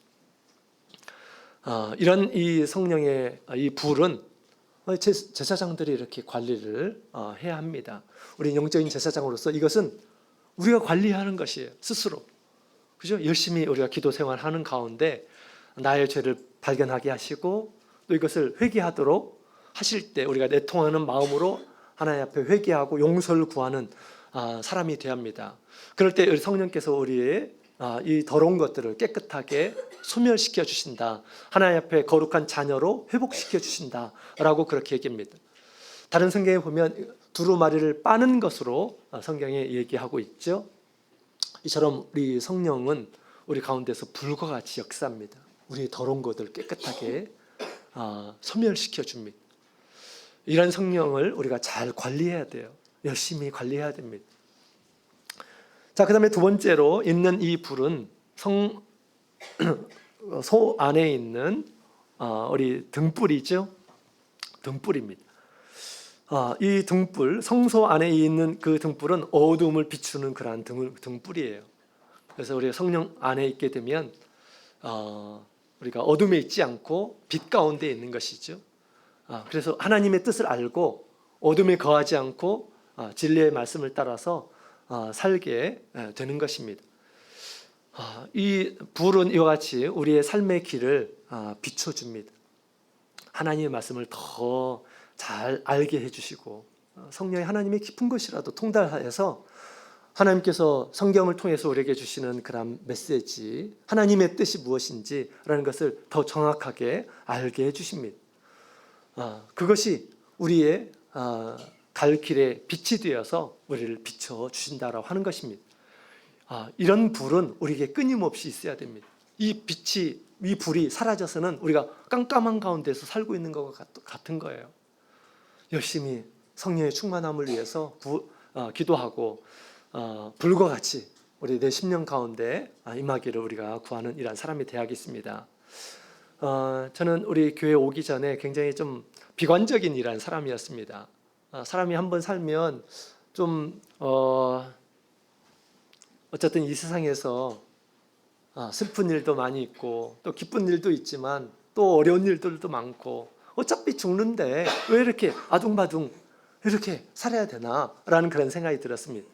[SPEAKER 1] 이런 이 성령의 이 불은 제사장들이 이렇게 관리를 해야 합니다. 우리 영적인 제사장으로서 이것은 우리가 관리하는 것이에요. 스스로. 그죠? 열심히 우리가 기도 생활하는 가운데 나의 죄를 발견하게 하시고 또 이것을 회개하도록 하실 때 우리가 내통하는 마음으로 하나님 앞에 회개하고 용서를 구하는 사람이 되어야 합니다. 그럴 때 우리 성령께서 우리의 이 더러운 것들을 깨끗하게 소멸시켜 주신다. 하나님 앞에 거룩한 자녀로 회복시켜 주신다라고 그렇게 얘기합니다. 다른 성경에 보면 두루마리를 빠는 것으로 성경에 얘기하고 있죠. 이처럼 우리 성령은 우리 가운데서 불과 같이 역사합니다. 우리 더러운 것들을 깨끗하게 소멸시켜 줍니다. 이런 성령을 우리가 잘 관리해야 돼요. 열심히 관리해야 됩니다. 자, 그 다음에 두 번째로 있는 이 불은 소 안에 있는 우리 등불이죠. 등불입니다. 이 등불, 성소 안에 있는 그 등불은 어두움을 비추는 그러한 등불이에요. 그래서 우리가 성령 안에 있게 되면 우리가 어둠에 있지 않고 빛 가운데 있는 것이죠. 그래서 하나님의 뜻을 알고 어둠에 거하지 않고 진리의 말씀을 따라서 살게 되는 것입니다. 이 불은 이와 같이 우리의 삶의 길을 비춰줍니다. 하나님의 말씀을 더 잘 알게 해주시고 성령의 하나님의 깊은 것이라도 통달해서 하나님께서 성경을 통해서 우리에게 주시는 그런 메시지, 하나님의 뜻이 무엇인지라는 것을 더 정확하게 알게 해주십니다. 그것이 우리의 갈 길에 빛이 되어서 우리를 비춰주신다라고 하는 것입니다. 이런 불은 우리에게 끊임없이 있어야 됩니다. 이 빛이 이 불이 사라져서는 우리가 깜깜한 가운데서 살고 있는 것과 같은 거예요. 열심히 성령의 충만함을 위해서 기도하고 불과 같이 우리 내 심령 가운데 임하기를 우리가 구하는 이러한 사람이 되야겠습니다. 저는 우리 교회 오기 전에 굉장히 좀 비관적인 이러한 사람이었습니다. 사람이 한번 살면 좀 어쨌든 이 세상에서 슬픈 일도 많이 있고 또 기쁜 일도 있지만 또 어려운 일들도 많고 어차피 죽는데 왜 이렇게 아둥바둥 이렇게 살아야 되나 라는 그런 생각이 들었습니다.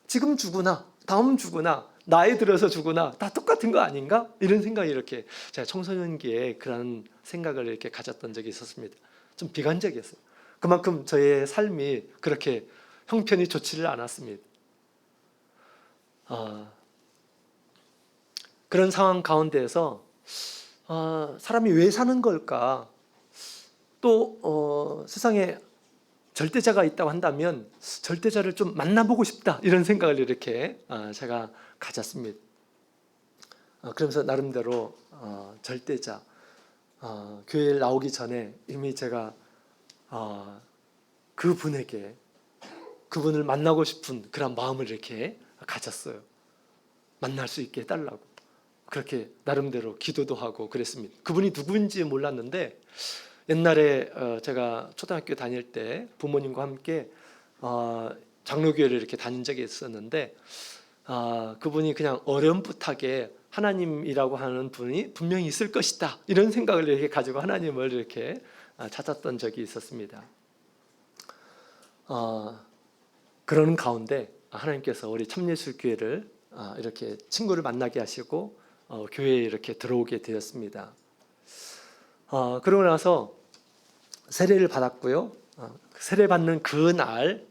[SPEAKER 1] 지금 죽으나 다음 죽으나 나이 들어서 죽으나 다 똑같은 거 아닌가? 이런 생각이 이렇게 제가 청소년기에 그런 생각을 이렇게 가졌던 적이 있었습니다. 좀 비관적이었어요. 그만큼 저의 삶이 그렇게 형편이 좋지를 않았습니다. 그런 상황 가운데에서 사람이 왜 사는 걸까? 또 세상에 절대자가 있다고 한다면 절대자를 좀 만나보고 싶다 이런 생각을 이렇게 제가 가졌습니다. 그러면서 나름대로 절대자 교회에 나오기 전에 이미 제가 그분에게 그분을 만나고 싶은 그런 마음을 이렇게 가졌어요. 만날 수 있게 해달라고 그렇게 나름대로 기도도 하고 그랬습니다. 그분이 누구인지 몰랐는데 옛날에 제가 초등학교 다닐 때 부모님과 함께 장로교회를 이렇게 다닌 적이 있었는데 그분이 그냥 어렴풋하게 하나님이라고 하는 분이 분명히 있을 것이다 이런 생각을 이렇게 가지고 하나님을 이렇게 찾았던 적이 있었습니다. 그러는 가운데 하나님께서 우리 참예술교회를 이렇게 친구를 만나게 하시고 교회에 이렇게 들어오게 되었습니다. 그러고 나서 세례를 받았고요. 세례 받는 그날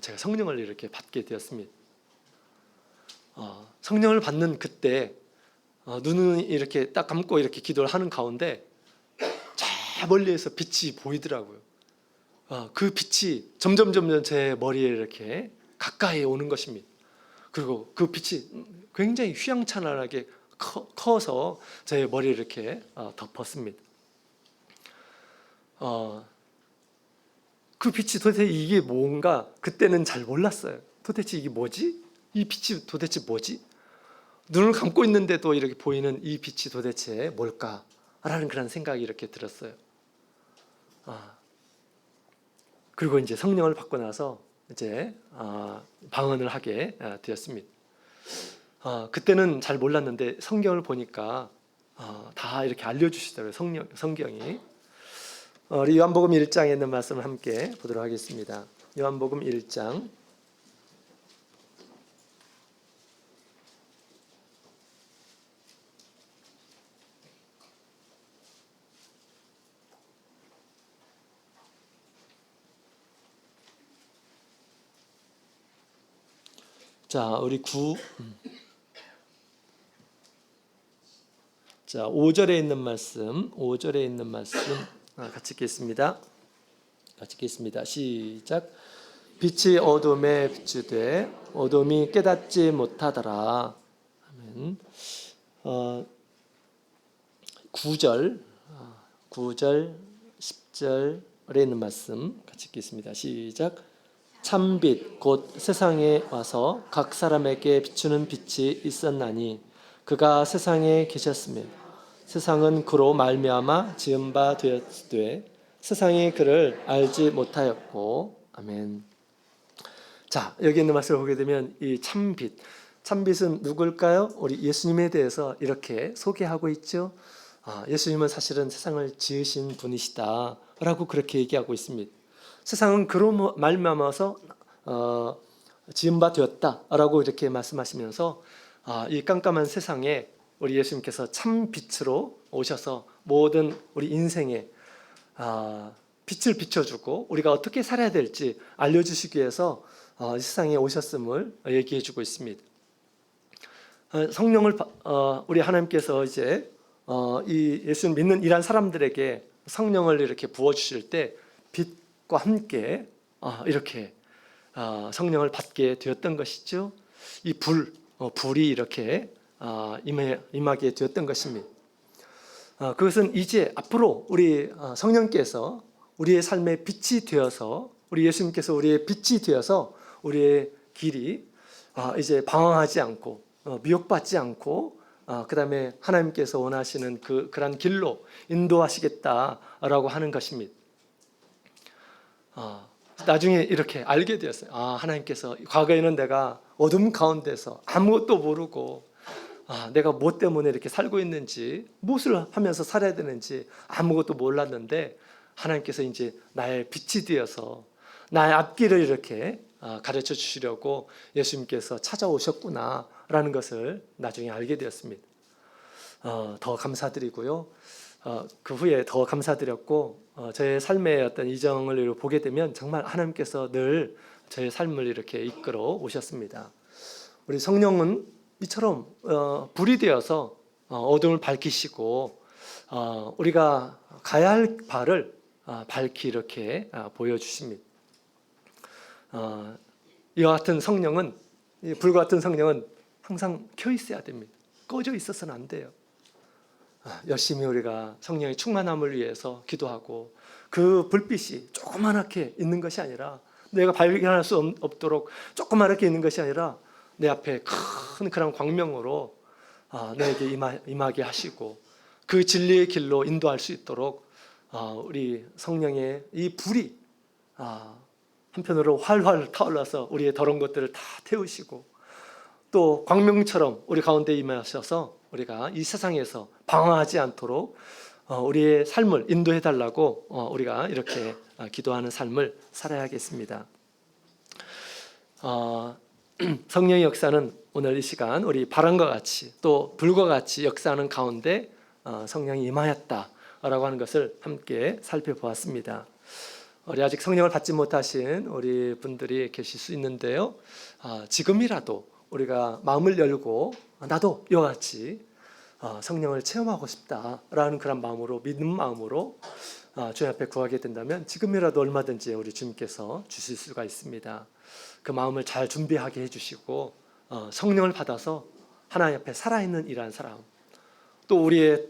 [SPEAKER 1] 제가 성령을 이렇게 받게 되었습니다. 성령을 받는 그때 눈을 이렇게 딱 감고 이렇게 기도를 하는 가운데 저 멀리에서 빛이 보이더라고요. 그 빛이 점점 제 머리에 이렇게 가까이 오는 것입니다. 그리고 그 빛이 굉장히 휘황찬란하게 커서 제 머리를 이렇게 덮었습니다. 그 빛이 도대체 이게 뭔가 그때는 잘 몰랐어요. 도대체 이게 뭐지? 이 빛이 도대체 뭐지? 눈을 감고 있는데도 이렇게 보이는 이 빛이 도대체 뭘까라는 그런 생각이 이렇게 들었어요. 그리고 이제 성령을 받고 나서 이제 방언을 하게 되었습니다. 그때는 잘 몰랐는데 성경을 보니까 다 이렇게 알려주시더라고요. 성경이. 우리 요한복음 1장에 있는 말씀을 함께 보도록 하겠습니다. 요한복음 1장 자, 우리 5절에 있는 말씀, 같이 읽겠습니다. 시작. 빛이 어둠에 비추되 어둠이 깨닫지 못하더라. 아멘. 9절, 10절에 있는 말씀 같이 읽겠습니다. 시작. 참빛 곧 세상에 와서 각 사람에게 비추는 빛이 있었나니 그가 세상에 계셨으며 세상은 그로 말미암아 지은 바 되었되 세상이 그를 알지 못하였고. 아멘. 자, 여기 있는 말씀을 보게 되면 이 참빛은 누굴까요? 우리 예수님에 대해서 이렇게 소개하고 있죠. 예수님은 사실은 세상을 지으신 분이시다라고 그렇게 얘기하고 있습니다. 세상은 그로 말미암아서 지은 바 되었다라고 이렇게 말씀하시면서 이 깜깜한 세상에 우리 예수님께서 참 빛으로 오셔서 모든 우리 인생에 빛을 비춰주고 우리가 어떻게 살아야 될지 알려주시기 위해서 이 세상에 오셨음을 얘기해주고 있습니다. 성령을 우리 하나님께서 이제 이 예수를 믿는 이란 사람들에게 성령을 이렇게 부어주실 때 빛과 함께 이렇게 성령을 받게 되었던 것이죠. 이 불이 이렇게 임하게 되었던 것입니다. 그것은 이제 앞으로 우리 성령께서 우리의 삶의 빛이 되어서, 우리 예수님께서 우리의 빛이 되어서 우리의 길이 이제 방황하지 않고 미혹받지 않고 그 다음에 하나님께서 원하시는 그러한 길로 인도하시겠다라고 하는 것입니다. 나중에 이렇게 알게 되었어요. 하나님께서 과거에는 내가 어둠 가운데서 아무것도 모르고 내가 뭐 때문에 이렇게 살고 있는지, 무엇을 하면서 살아야 되는지 아무것도 몰랐는데 하나님께서 이제 나의 빛이 되어서 나의 앞길을 이렇게 가르쳐 주시려고 예수님께서 찾아오셨구나라는 것을 나중에 알게 되었습니다. 더 감사드리고요. 그 후에 더 감사드렸고 저의 삶의 어떤 이정을 보게 되면 정말 하나님께서 늘 저의 삶을 이렇게 이끌어 오셨습니다. 우리 성령은 이처럼 불이 되어서 어둠을 밝히시고 우리가 가야 할 바를 밝히 이렇게 보여주십니다. 이와 같은 성령은, 불과 같은 성령은 항상 켜 있어야 됩니다. 꺼져 있어서는 안 돼요. 열심히 우리가 성령의 충만함을 위해서 기도하고 그 불빛이 조그맣게 있는 것이 아니라, 내가 발견할 수 없도록 조그맣게 있는 것이 아니라 내 앞에 큰 그런 광명으로 내게 임하게 하시고 그 진리의 길로 인도할 수 있도록 우리 성령의 이 불이 한편으로 활활 타올라서 우리의 더러운 것들을 다 태우시고 또 광명처럼 우리 가운데 임하셔서 우리가 이 세상에서 방황하지 않도록 우리의 삶을 인도해 달라고 우리가 이렇게 기도하는 삶을 살아야겠습니다. 성령의 역사는 오늘 이 시간 우리 바람과 같이 또 불과 같이 역사하는 가운데 성령이 임하였다라고 하는 것을 함께 살펴보았습니다. 우리 아직 성령을 받지 못하신 우리 분들이 계실 수 있는데요. 지금이라도 우리가 마음을 열고 나도 이와 같이 성령을 체험하고 싶다라는 그런 마음으로, 믿는 마음으로 주님 앞에 구하게 된다면 지금이라도 얼마든지 우리 주님께서 주실 수가 있습니다. 그 마음을 잘 준비하게 해주시고 성령을 받아서 하나님 앞에 살아있는 이러한 사람, 또 우리의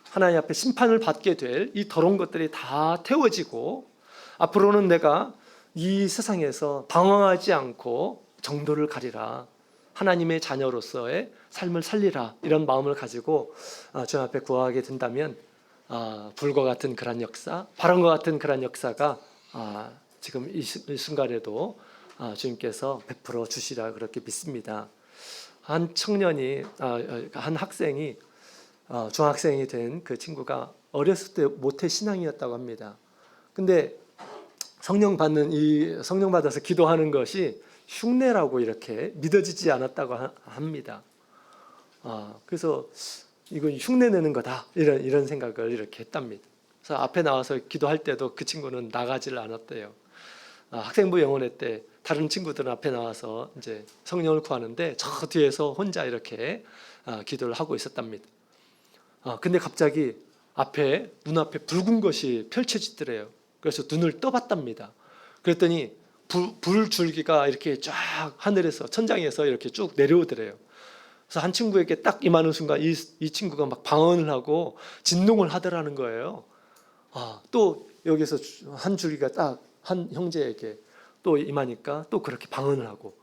[SPEAKER 1] 하나님 앞에 심판을 받게 될 이 더러운 것들이 다 태워지고 앞으로는 내가 이 세상에서 방황하지 않고 정도를 가리라, 하나님의 자녀로서의 삶을 살리라, 이런 마음을 가지고 주님 앞에 구하게 된다면 불과 같은 그런 역사, 바람과 같은 그런 역사가 지금 이 순간에도 주님께서 베풀어 주시라 그렇게 믿습니다. 한 청년이, 한 학생이, 중학생이 된 그 친구가 어렸을 때 모태 신앙이었다고 합니다. 근데 성령 받아서 기도하는 것이 흉내라고 이렇게 믿어지지 않았다고 합니다. 그래서 이건 흉내 내는 거다, 이런 생각을 이렇게 했답니다. 그래서 앞에 나와서 기도할 때도 그 친구는 나가지를 않았대요. 학생부 영혼회 때 다른 친구들은 앞에 나와서 이제 성령을 구하는데 저 뒤에서 혼자 이렇게 기도를 하고 있었답니다. 근데 갑자기 눈앞에 붉은 것이 펼쳐지더래요. 그래서 눈을 떠봤답니다. 그랬더니 불 줄기가 이렇게 쫙 하늘에서, 천장에서 이렇게 쭉 내려오더래요. 그래서 한 친구에게 딱 임하는 순간 이 친구가 막 방언을 하고 진동을 하더라는 거예요. 또 여기서 한 줄기가 딱 한 형제에게 또 임하니까 또 그렇게 방언을 하고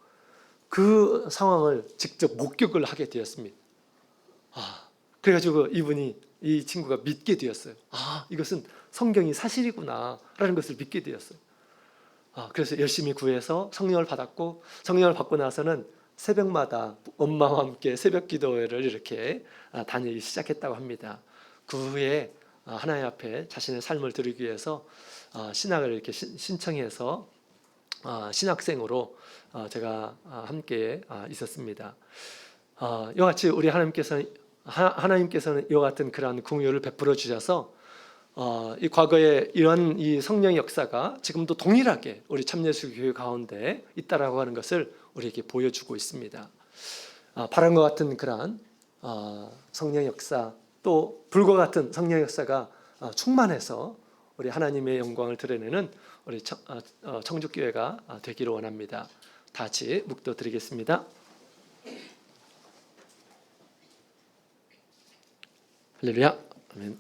[SPEAKER 1] 그 상황을 직접 목격을 하게 되었습니다. 그래가지고 이 친구가 믿게 되었어요. 이것은 성경이 사실이구나 라는 것을 믿게 되었어요. 그래서 열심히 구해서 성령을 받았고, 성령을 받고 나서는 새벽마다 엄마와 함께 새벽 기도회를 이렇게 다니기 시작했다고 합니다. 그 후에 하나님 앞에 자신의 삶을 드리기 위해서 신학을 이렇게 신청해서 신학생으로 제가 함께 있었습니다. 이와 같이 우리 하나님께서는 이와 같은 그러한 긍휼을 베풀어 주셔서 이 과거에 이런 이 성령의 역사가 지금도 동일하게 우리 참예수 교회 가운데 있다라고 하는 것을 우리에게 보여주고 있습니다. 바람과 같은 그러한 성령 역사, 또 불과 같은 성령 역사가 충만해서 우리 하나님의 영광을 드러내는 우리 청주교회가 되기를 원합니다. 다 같이 묵도 드리겠습니다. 할렐루야. 아멘.